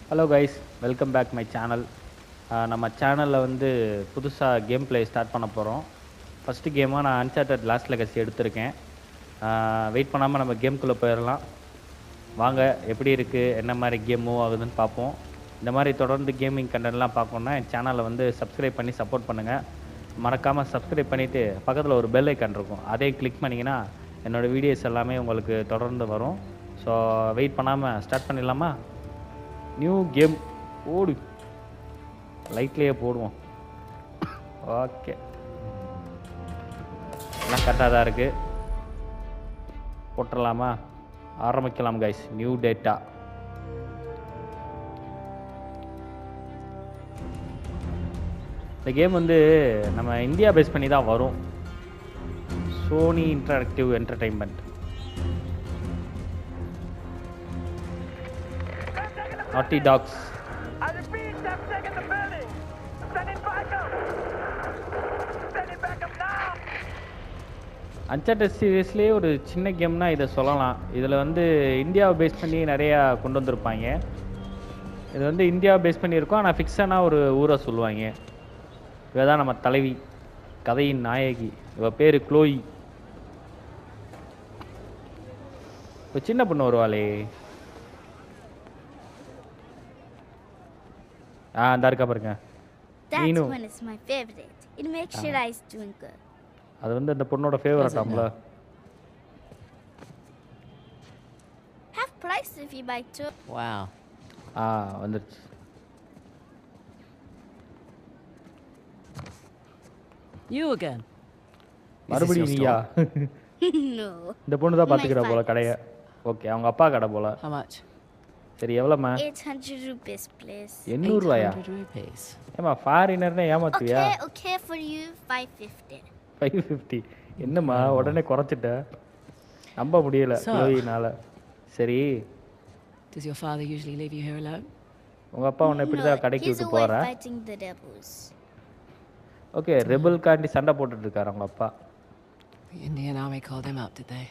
Hello guys, welcome back my channel. நம்ம சேனலில் வந்து புதுசாக கேம் ப்ளே ஸ்டார்ட் பண்ண போகிறோம். ஃபஸ்ட்டு கேமாக நான் அன்சார்ட்டட் லாஸ்ட் லெகசி எடுத்திருக்கேன். வெயிட் பண்ணாமல் நம்ம கேம்குள்ளே போயிடலாம். வாங்க, எப்படி இருக்குது, என்ன மாதிரி கேம் மூவ் ஆகுதுன்னு பார்ப்போம். இந்த மாதிரி தொடர்ந்து கேமிங் கண்டென்ட்லாம் பார்க்கணுன்னா என் சேனலை வந்து சப்ஸ்கிரைப் பண்ணி சப்போர்ட் பண்ணுங்கள். மறக்காமல் சப்ஸ்கிரைப் பண்ணிவிட்டு பக்கத்தில் ஒரு பெல் ஐக்கான் இருக்கும், அதையும் கிளிக் பண்ணிங்கன்னா என்னோடய வீடியோஸ் எல்லாமே உங்களுக்கு தொடர்ந்து வரும். ஸோ வெயிட் பண்ணாமல் ஸ்டார்ட் பண்ணிடலாமா? நியூ கேம் ஓடு, லைட்லேயே போடுவோம். ஓகே, எல்லாம் கரெக்டாக தான் இருக்குது. போட்டுடலாமா? ஆரம்பிக்கலாம் கைஸ். New data. இந்த கேம் வந்து நம்ம இந்தியா பேஸ் பண்ணி தான் வரும். Sony interactive entertainment. Naughty Dogs. Uncharted சீரீஸ்லேயே ஒரு சின்ன கேம்னா இதை சொல்லலாம். இதில் வந்து இந்தியாவை பேஸ் பண்ணி நிறையா கொண்டு வந்திருப்பாங்க. இது வந்து இந்தியாவை பேஸ் பண்ணியிருக்கோம், ஆனால் ஃபிக்ஸனாக ஒரு ஊரை சொல்லுவாங்க. இவ தான் நம்ம தலைவி, கதையின் நாயகி. இவ பேர் க்ளோயி. இப்போ சின்ன பொண்ணு வருவாளே, அந்த இருக்கா பாருங்க. That's when it's my favorite. It makes your eyes twinkle. அது வந்து அந்த பொண்ணோட favourite ஆம்ல. Have price if you buy two. Wow. வந்துருச்சு. You again. மறுபடியும் நீயா? No. இந்த பொண்ணு தான் பாத்துக்கிறா போல கடைய. ஓகே, அவங்க அப்பா கடை போல. How much? சரி, எவ்வளவுமா? 800 rupees, please. 800 ரூபாயா? 800 rupees. ஏமா ஃபாரினர்னே ஏமாத்துவியா? Okay, for you 550. 550. என்னம்மா உடனே குறைச்சிட்ட? நம்ப முடியல க்ளோயினால. சரி, Does your father usually leave you here alone? உங்க அப்பா உன்னை இப்படி தான் கடைக்கு He's விட்டு away போறா? fighting the rebels. Okay, rebel காண்டி சண்டை போட்டுட்டு இருக்காரு உங்க அப்பா. The Indian army called him up, did they?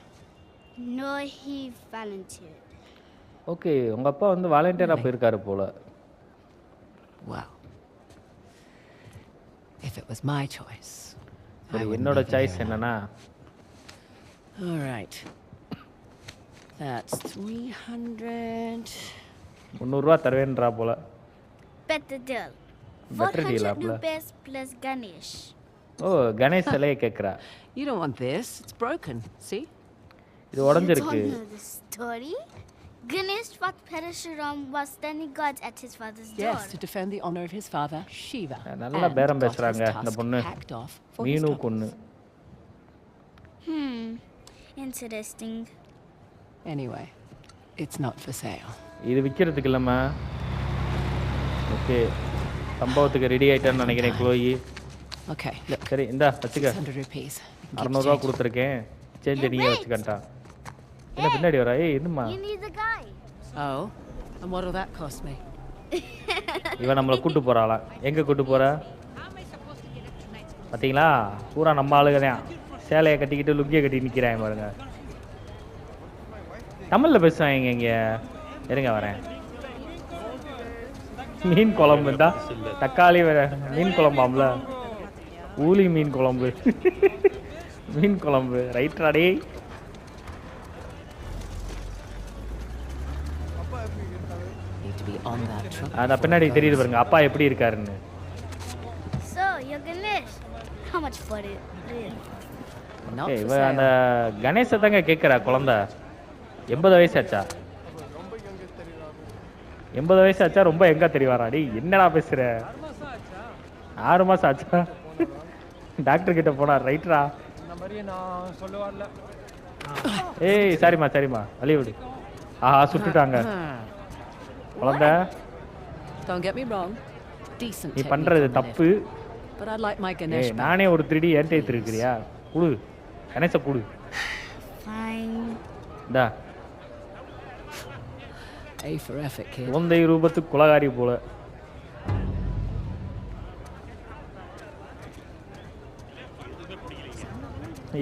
No, he volunteered. Okay, உங்க அப்பா வந்து வாலண்டியரா போயிருக்காரு போல. Well, if it was my choice, சரி, I would என்னோட leave சாய்ஸ் here என்னன்னா, alone. All right. That's 300. 300 ரூபா தருவேன்றா போல. Better deal. Better deal, 400 apla. rupees plus Ganesh. ஓ, கணேஷ் சிலையை கேட்குறா. You don't want this. It's broken. See? இது You உடஞ்சிருக்கு. don't know the story? Ganesh fought Parashuram while standing guard at his father's door. Yes, to defend the honor of his father, Shiva. நல்லா and பேரம் got பேசுறாங்க his இந்த tusk பொண்ணு. hacked off for his மீனு troubles. பொண்ணு. Interesting. Anyway, it's not for sale. இது விற்கிறதுக்கு இல்லைம்மா. ஓகே, சம்பவத்துக்கு ரெடி ஆயிட்டான்னு நினைக்கிறேன் க்ளோயி. Okay, look. சரி, இந்தா வச்சுக்க. 600 rupees. You can keep 600 the ரூபா change. கொடுத்துருக்கேன், சேஞ்ச் நீயே wait. வச்சுக்கண்டா. என்ன பின்னாடி வரா? ஏய், என்னம்மா You need the guy. Oh, and what'll that cost me? இவன் நம்மளை கூட்டு போறாளாம். எங்க கூட்டு போறா பார்த்தீங்களா? பூரா நம்ம ஆளுங்க தான். சேலையை கட்டிக்கிட்டு லுங்கியை கட்டி நிற்கிறாங்க பாருங்க. தமிழில் பேசுவாங்க இங்கே. இருங்க வரேன். மீன் குழம்பு தான், தக்காளி மீன் குழம்பாம்ல, ஊலி மீன் குழம்பு. மீன் குழம்பு ரைட்ராடே. Need to be on that truck. அந்த பின்னாடி தெரியுது பாருங்க அப்பா எப்படி இருக்காருன்னு. So, you're Ganesh. How much for it? Not ஏய், for இவ அந்த sale. கணேச தாங்க கேட்குறா குழந்தை. 80 வயசாச்சா? 80 வயசாச்சா? ரொம்ப எங்க தெரியவாராடி? என்னடா பேசுற? 6 மாசம் ஆச்சா? டாக்டர் கிட்ட போனா ரைட்ரா. ஏய், சரிம்மா சரிம்மா, வழி விடு. ஆஹா, சுட்டுட்டாங்க குழந்தை. Don't get me wrong. Decent நீ technique பண்றது on the தப்பு. lift. But I'd like my Ganesh ஏய், back. நானே ஒரு 3D ஏன்டே எடுத்துருக்கிறியா? குடு, கணேச குடு. Fine. இந்தா, A for effort, kid. குழந்தை ரூபத்து குலகாரி போல.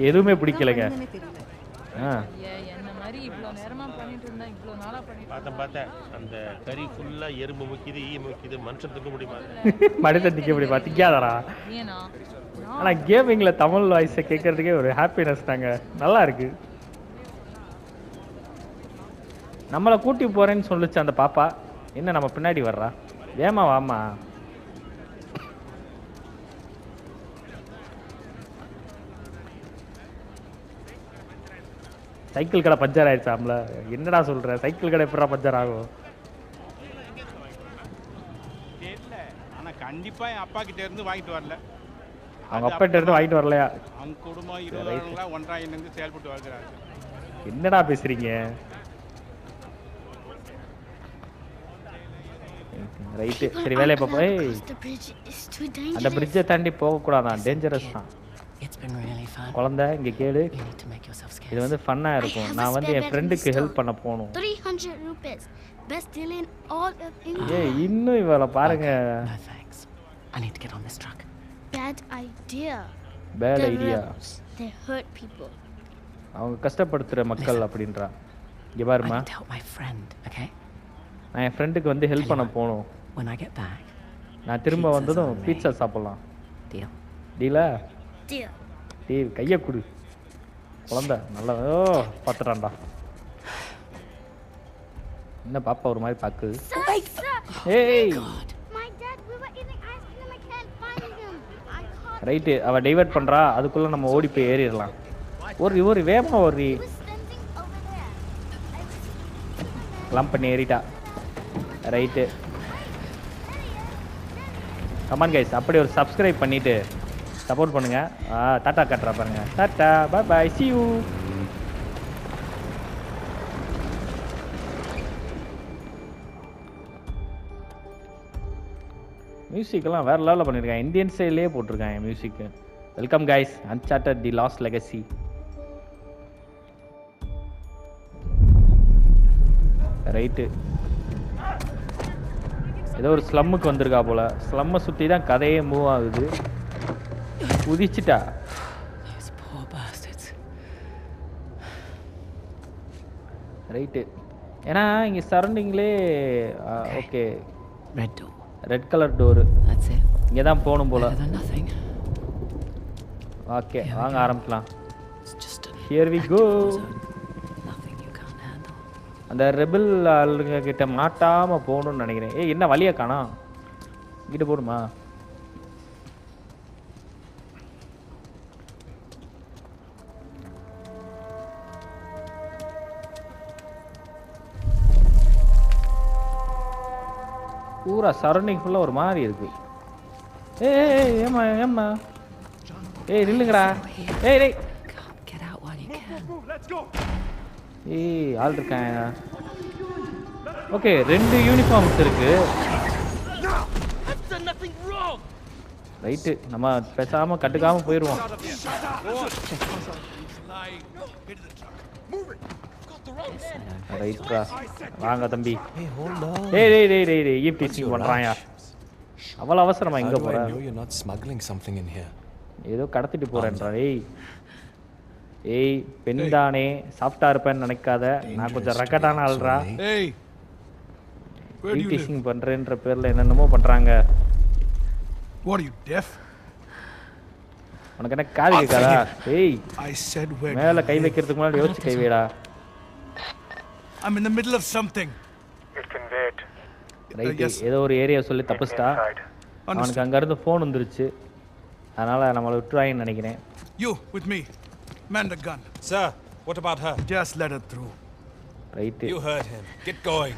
எதுவுமே பிடிக்கலைங்க. என்ன மாதிரி இவ்வளோ நேரமா பண்ணிட்டு இருந்தா இவ்வளோ நாளா பார்த்தேன் அந்த கறி ஃபுல்லா எறும்பு முக்கிது ஈ முக்கிது மனுஷன் தூக்க முடியுமா மனிதன் திக்க முடியுமா? திக்காதடா. ஆனால் கேமிங்கில் தமிழ் வாய்ஸை கேட்கறதுக்கே ஒரு ஹாப்பினஸ் தாங்க, நல்லா இருக்கு. நம்மளை கூட்டி போகிறேன்னு சொல்லிச்சு அந்த பாப்பா, என்ன நம்ம பின்னாடி வர்றா? ஏமா வாமா. சைக்கிள் கடை பஞ்சர் ஆயிடுச்சாம்ல, என்னடா சொல்ற? சைக்கிள் கடை எப்படா பஞ்சர் ஆகும்? தெரியல, ஆனா கண்டிப்பா என் அப்பா கிட்ட இருந்து வாங்கிட்டு வரல. அவங்க அப்பாட்ட இருந்து வாங்கிட்டு வரலையா? அவங்க குடும்பம் 20 வருடங்களா ஒன்றா இணைந்து செயல்பட்டு வருகிறாங்க. என்னடா பேசுறீங்க? ரைட்டு, சரி வேலையை பார்ப்போம். அந்த பிரிட்ஜை தாண்டி போகக்கூடாதான், டேஞ்சரஸ் தான். குழந்தை இங்கே கேளு, இது வந்து ஃபன்னாக இருக்கும். நான் வந்து என் ஃப்ரெண்டுக்கு ஹெல்ப் பண்ண போகணும். 300 rupees. Best deal in all of India. ஏய் இன்னும் இவளை பாருங்க. No thanks. I need to get on this truck. Bad idea. Bad The idea. rebels, they hurt people. அவங்க கஷ்டப்படுத்துகிற மக்கள் அப்படின்றா. இங்கே I பாருமா, need to help my friend, okay? நான் என் ஃப்ரெண்டுக்கு வந்து ஹெல்ப் பண்ண போகணும். When I get back, நான் திரும்ப Pizzas வந்ததும் on me. பீட்சா சாப்பிட்லாம். deal. டீலா? Deal. டேய் கையை கொடு. குழந்தை நல்லா பார்த்துட்டான்டா. என்ன பாப்பா ஒரு மாதிரி பாக்குது? Sir. ஏய் My dad, we were eating ice cream. I can't find him. I can't. Right, அவ டைவர்ட் பண்றா, அதுக்குள்ள நம்ம ஓடி போய் ஏறிடலாம். ஒரு வேகமா ஒரு He was standing over there. கிளம்ப் பண்ணி ஏறிட்டா. ரைட்டு, கமான் கைஸ், அப்படியே ஒரு சப்ஸ்கிரைப் பண்ணிட்டு சப்போர்ட் பண்ணுங்க. டாட்டா காட்டுறா பாருங்க. Tata, bye bye, see you. மியூசிக்கெல்லாம் வேறு லெவலில் பண்ணியிருக்கேன், இந்தியன் ஸ்டைல்லே போட்டிருக்காங்க மியூசிக்கு. Welcome guys, Uncharted the lost legacy. Right, ஏதோ ஒரு ஸ்லம்முக்கு வந்திருக்கா போல. ஸ்லம்மை சுற்றி தான் கதையே மூவ் ஆகுது. குதிச்சிட்டா. Those poor bastards. ரைட்டு, ஏன்னா இங்கே சரௌண்டிங்லே okay. Red door. Red colour door, That's it. இங்கே தான் போகணும் போல. Better than nothing. ஓகே வாங்க ஆரம்பிக்கலாம். It's just a here we go. nothing you can't handle. அந்த ரெபல் ஆளுங்க கிட்ட மாட்டாமல் போகணும்னு நினைக்கிறேன். ஏய் என்ன வழியை காணோம், இங்கிட்ட போகணுமா? பூரா சரௌண்டிங் ஃபுல்லாக ஒரு மாதிரி இருக்கு. ஏய் ஏம்மா ஏம்மா, ஏய் நில்லுங்கடா. ஏய் டேய், Come, get out while you can. ஏய் ஆள் இருக்காங்க. ஓகே 2 யூனிஃபார்ம்ஸ் இருக்கு. ரைட்டு, நம்ம பேசாமல் கட்டுக்காமல் போயிடுவோம். ரைட்ரா, வாங்க தம்பி. டேய் டேய் டேய் டேய் டேய் ஈப் டீசிங் பண்ணுறாயா? அவ்வளோ அவசரமா எங்கே போகிற? you're not smuggling something in here. ஏதோ கடத்திட்டு போகிறேன்றா. ஏய் ஏய் பெண் தானே, சாஃப்டாக இருப்பேன்னு நினைக்காத, நான் கொஞ்சம் ரக்கட்டான ஆள்றா. Hey, where do ஈப் you live? டீசிங் பண்ணுறேன்ற பேரில் என்னென்னமோ பண்ணுறாங்க. What are you, deaf? உனக்கு என்ன காது கேட்காதா? ஏய் I said where. மேலே கை வைக்கிறதுக்கு முன்னாடி யோசிச்சு கை வைடா. I'm in the middle of something. It can wait. Right, yes. ஏதோ ஒரு ஏரியா சொல்லி தப்பிச்சிட்டா. Inside. அவனுக்கு அங்கேருந்து ஃபோன் வந்துருச்சு, அதனால் நம்மளை விட்டுருவாங்கன்னு நினைக்கிறேன். You with me. Man the gun. Sir, what about her? Just let her through. Right, You heard him. Get going.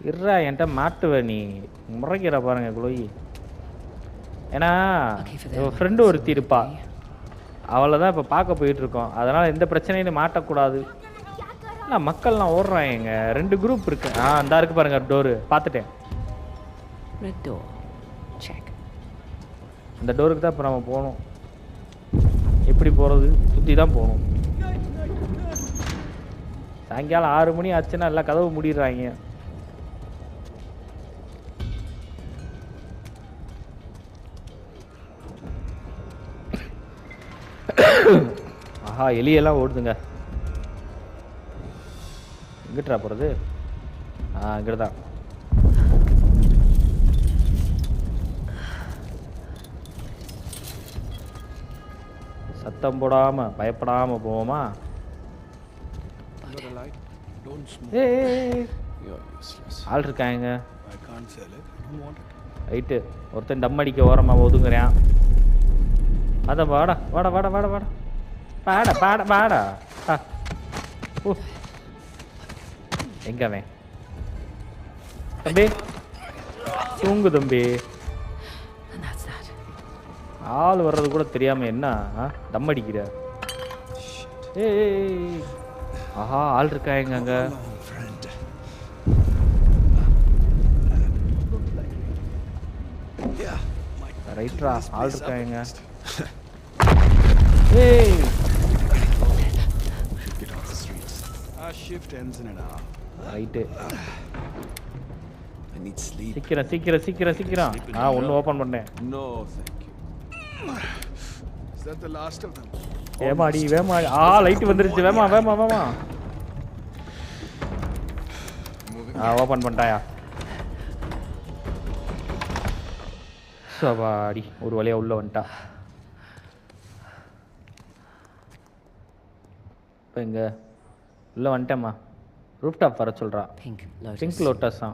இருறா என்கிட்ட மாட்டுவ நீ, முறைக்கிற பாருங்க குளோயி. ஏன்னா ஃப்ரெண்டு ஒருத்தி இருப்பா, அவளை தான் இப்போ பார்க்க போயிட்டு இருக்கோம். அதனால் எந்த பிரச்சனையும் மாட்டக்கூடாது. இல்லை மக்கள்லாம் ஓடுறாங்க. 2 குரூப் இருக்கு. அந்த இருக்கு பாருங்க டோரு, பார்த்துட்டேன். Red door. Check. அந்த டோருக்கு தான் இப்போ நம்ம போகணும். எப்படி போகிறது? சுற்றி தான் போகணும். சாயங்காலம் 6 மணி ஆச்சுன்னா எல்லாம் கதவு மூடிடுறாங்க. ஆஹா எலியெல்லாம் ஓடுதுங்க. எங்கிட்டா போகிறது? இங்கதான். சத்தம் போடாம பயப்படாம போவோமா? ஏய் ஆள் இருக்காங்க. ரைட்டு ஒருத்தன் டம் அடிக்க ஓரமா ஒதுங்குறான். அத வாடா வாடா வாடா வாடா வாடா பாடா பாடா பாடா. எங்க அவன்? தம்பி தூங்கு தம்பி. ஆள் வர்றது கூட தெரியாம என்ன டம் அடிக்கிற? ஏய் ஆஹா ஆள் இருக்காங்க அங்க. ரைட்ரா ஆள் இருக்காங்க. ஏய் Our shift ends in an hour. Right I need sleep. சீக்கிரம் சீக்கிரம் சீக்கிரம் சீக்கிரம். ஒன்று ஓப்பன் பண்ணேன். No, thank you. Is that the last of them? வேமாடி வேமாடி. லைட் வந்துருச்சு. வேமா வேமா வேமா. ஓப்பன் பண்ணிட்டாயா? சவாடி ஒரு வழியா உள்ள வந்துட்டா. இப்போ எங்க உள்ள வந்துட்டேம்மா. ரூஃப் டாப் வர சொல்றா. பிங்க் லோட்டஸா?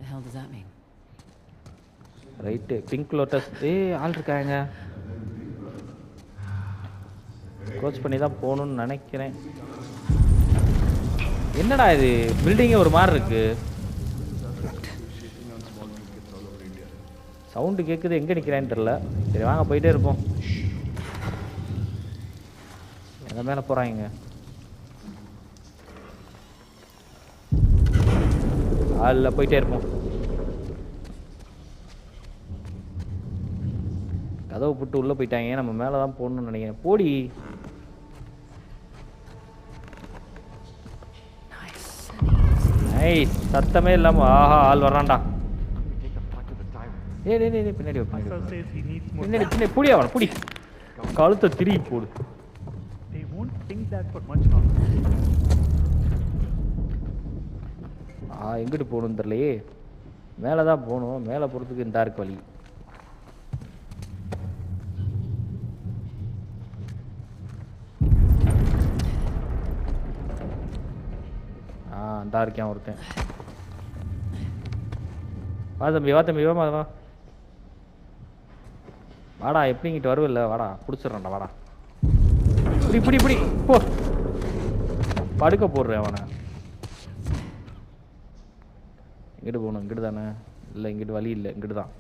The hell does that mean? Right pink lotus. ஆள் இருக்காங்க. கோச் பண்ணி தான் போகணும்னு நினைக்கிறேன். என்னடா இது பில்டிங்கே ஒரு மாதிரி இருக்கு. சவுண்டு கேட்குது. எங்கே நிற்கிறேன்னு தெரில. சரி வாங்க போயிட்டே இருப்போம். எங்கே மேலே போகிறாங்க? ஆளில் போயிட்டே இருப்போம். கதவை போட்டு உள்ளே போயிட்டாங்க. நம்ம மேலே தான் போகணும்னு நினைக்கிறேன். போடி. நைஸ். சத்தமே இல்லாம ஆள் வர்றான்டா. பின்னாடி பின்னாடி பின்னாடி புடி. அவனை புடி. கழுத்தை திருப்பி போடு. எங்கிட்டு போகணும்னு தெரியலையே. மேலே தான் போகணும். மேலே போகிறதுக்கு இந்த இருக்கு வழி. இந்தா இருக்கேன் ஒருத்தன். வா தம்பி வா தம்பி வா வா வாடா. எப்படிங்கிட்டு வருவில்ல வாடா. பிடிச்சிட்றான்டா வாடா. இப்படி இப்படி இப்படி போ. படுக்க போடுறேன் அவனை. இங்கிட்டு போகணும். இங்கிட்டு தானே? இல்லை இங்கிட்டு வழி இல்லை. இங்கிட்டு தான்.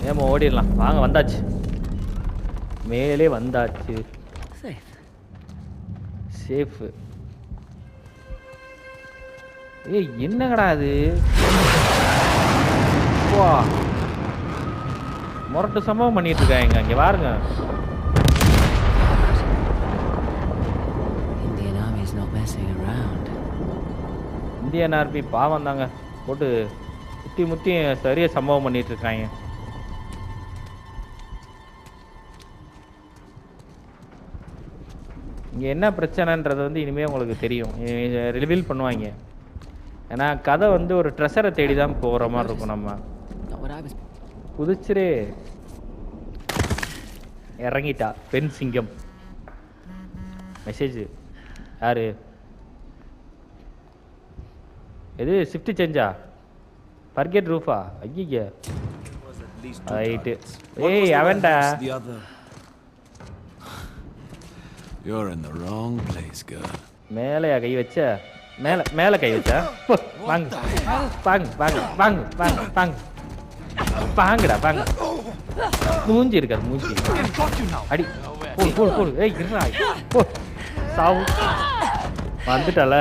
ஏமா ஓடிடலாம். வாங்க வந்தாச்சு. மேலே வந்தாச்சு. சேஃபு. என்னங்கடா அது? வா முரட்டு சம்பவம் பண்ணிட்டு இருக்காங்க. இங்க பாருங்க. இந்தியன் ஆர்மி பாவம் தாங்க. போட்டு முத்தி முத்தி சரியா சம்பவம் பண்ணிட்டு இருக்காங்க. இங்கே என்ன பிரச்சனைன்றது வந்து இனிமேல் உங்களுக்கு தெரியும். ரிவீல் பண்ணுவாங்க. ஏன்னா கதை வந்து ஒரு ட்ரெஷரை தேடி தான் போகிற மாதிரி இருக்கும். நம்ம குதிச்சிரே. இறங்கிட்டா பெண் சிங்கம். மெசேஜ் யாரு? எது ஷிஃப்ட் சேஞ்சா? பர்கெட் ரூஃபா? ஐயா right. அவன்டா. You're in the wrong place, girl. மேலையா கை வச்ச? மேலே கை வச்சா? வாங்க வாங்க வாங்க வாங்க வாங்க வாங்க வாங்கடா வாங்க. மூஞ்சி இருக்காது. மூஞ்சி அடி. போடு போடு போடு. இருடா. போ சாவு. வந்துட்டால.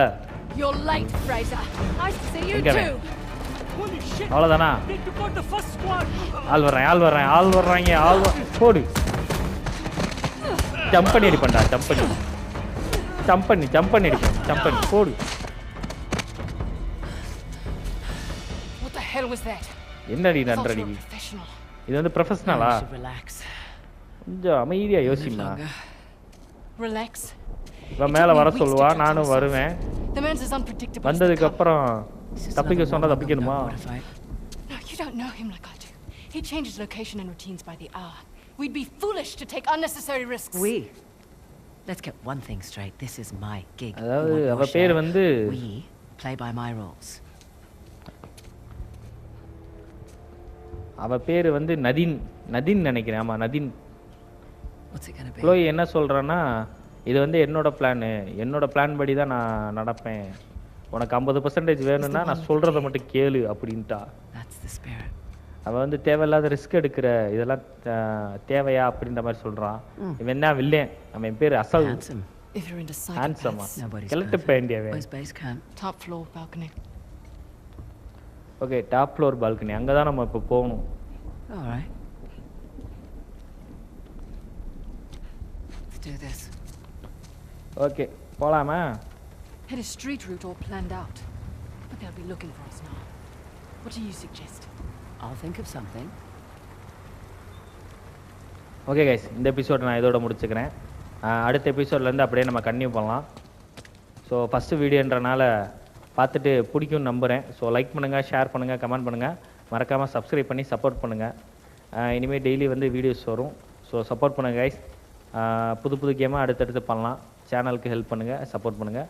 You're late, Fraser. Nice to see you too. அவ்வளோதானா? ஆள் வர்றேன் ஆள் வர்றேன் ஆள் வர்றாங்க. போடு. ஜம்ப் பண்ணி அடிப்பண்டா. ஜம்ப் பண்ணி ஜம்ப் பண்ணி ஜம்ப் பண்ணி அடிப்பேன். ஜம்ப் பண்ணி போடு. What the hell was that? என்னடி நன்றடி? இது வந்து ப்ரொஃபஷனலா? கொஞ்சம் அமைதியா யோசிமா. Relax. இவன் மேலே வர சொல்லுவா, நானும் வருவேன். The man's as unpredictable as the வந்ததுக்கப்புறம் This is தப்பிக்க another சொன்னா war தப்பிக்கணுமா? I'm not gonna fight. No, you don't know him like I do. He changes location and routines by the hour. We'd be foolish to take unnecessary risks. Let's get one thing straight. This is my gig. You அதாவது want your அவ பேர் share? வந்து We play by my rules. அவ பேர் வந்து நதின் நதின் நினைக்கிறேன். ஆமா நதின். What's it gonna be? Chloe என்ன சொல்றான்னா, இது வந்து என்னோட பிளான், என்னோட பிளான் படி தான் நான் நடப்பேன். உனக்கு 50% வேணும்னா நான் சொல்றத மட்டும் கேளு அப்படின்ட்டா. That's the spirit. அவ வந்து தேவையில்லாத ரிஸ்க் எடுக்கிற இதெல்லாம் தேவையா அப்படின்ற மாதிரி சொல்றான். இவன் என்ன வில்லேன், அவன் பேர் அசல். Handsome. If you're into ஹேண்ட்ஸமா psychopaths, Nobody's கிழட்டு perfect. பேண்டியவன். Where's base camp? top floor balcony. Okay, top floor balcony, அங்கே தான் நம்ம இப்போ போகணும். All right. Let's do this. Okay போகலாமா? Had a street route all planned out, but they'll be looking for us now. What do you suggest? I'll think of something. Okay guys, இந்த episode நான் இதோட முடிச்சுக்கிறேன். அடுத்த எபிசோட்லேருந்து அப்படியே நம்ம continue பண்ணலாம். So first வீடியோன்றனால பார்த்துட்டு பிடிக்கும்னு நம்புகிறேன். ஸோ லைக் பண்ணுங்கள், ஷேர் பண்ணுங்கள், கமெண்ட் பண்ணுங்கள், மறக்காமல் சப்ஸ்கிரைப் பண்ணி சப்போர்ட் பண்ணுங்கள். இனிமேல் டெய்லி வந்து வீடியோஸ் வரும். ஸோ சப்போர்ட் பண்ணுங்கள் கைஸ். புது புது கேமாக அடுத்தடுத்து பண்ணலாம். சேனலுக்கு ஹெல்ப் பண்ணுங்கள், சப்போர்ட் பண்ணுங்கள்.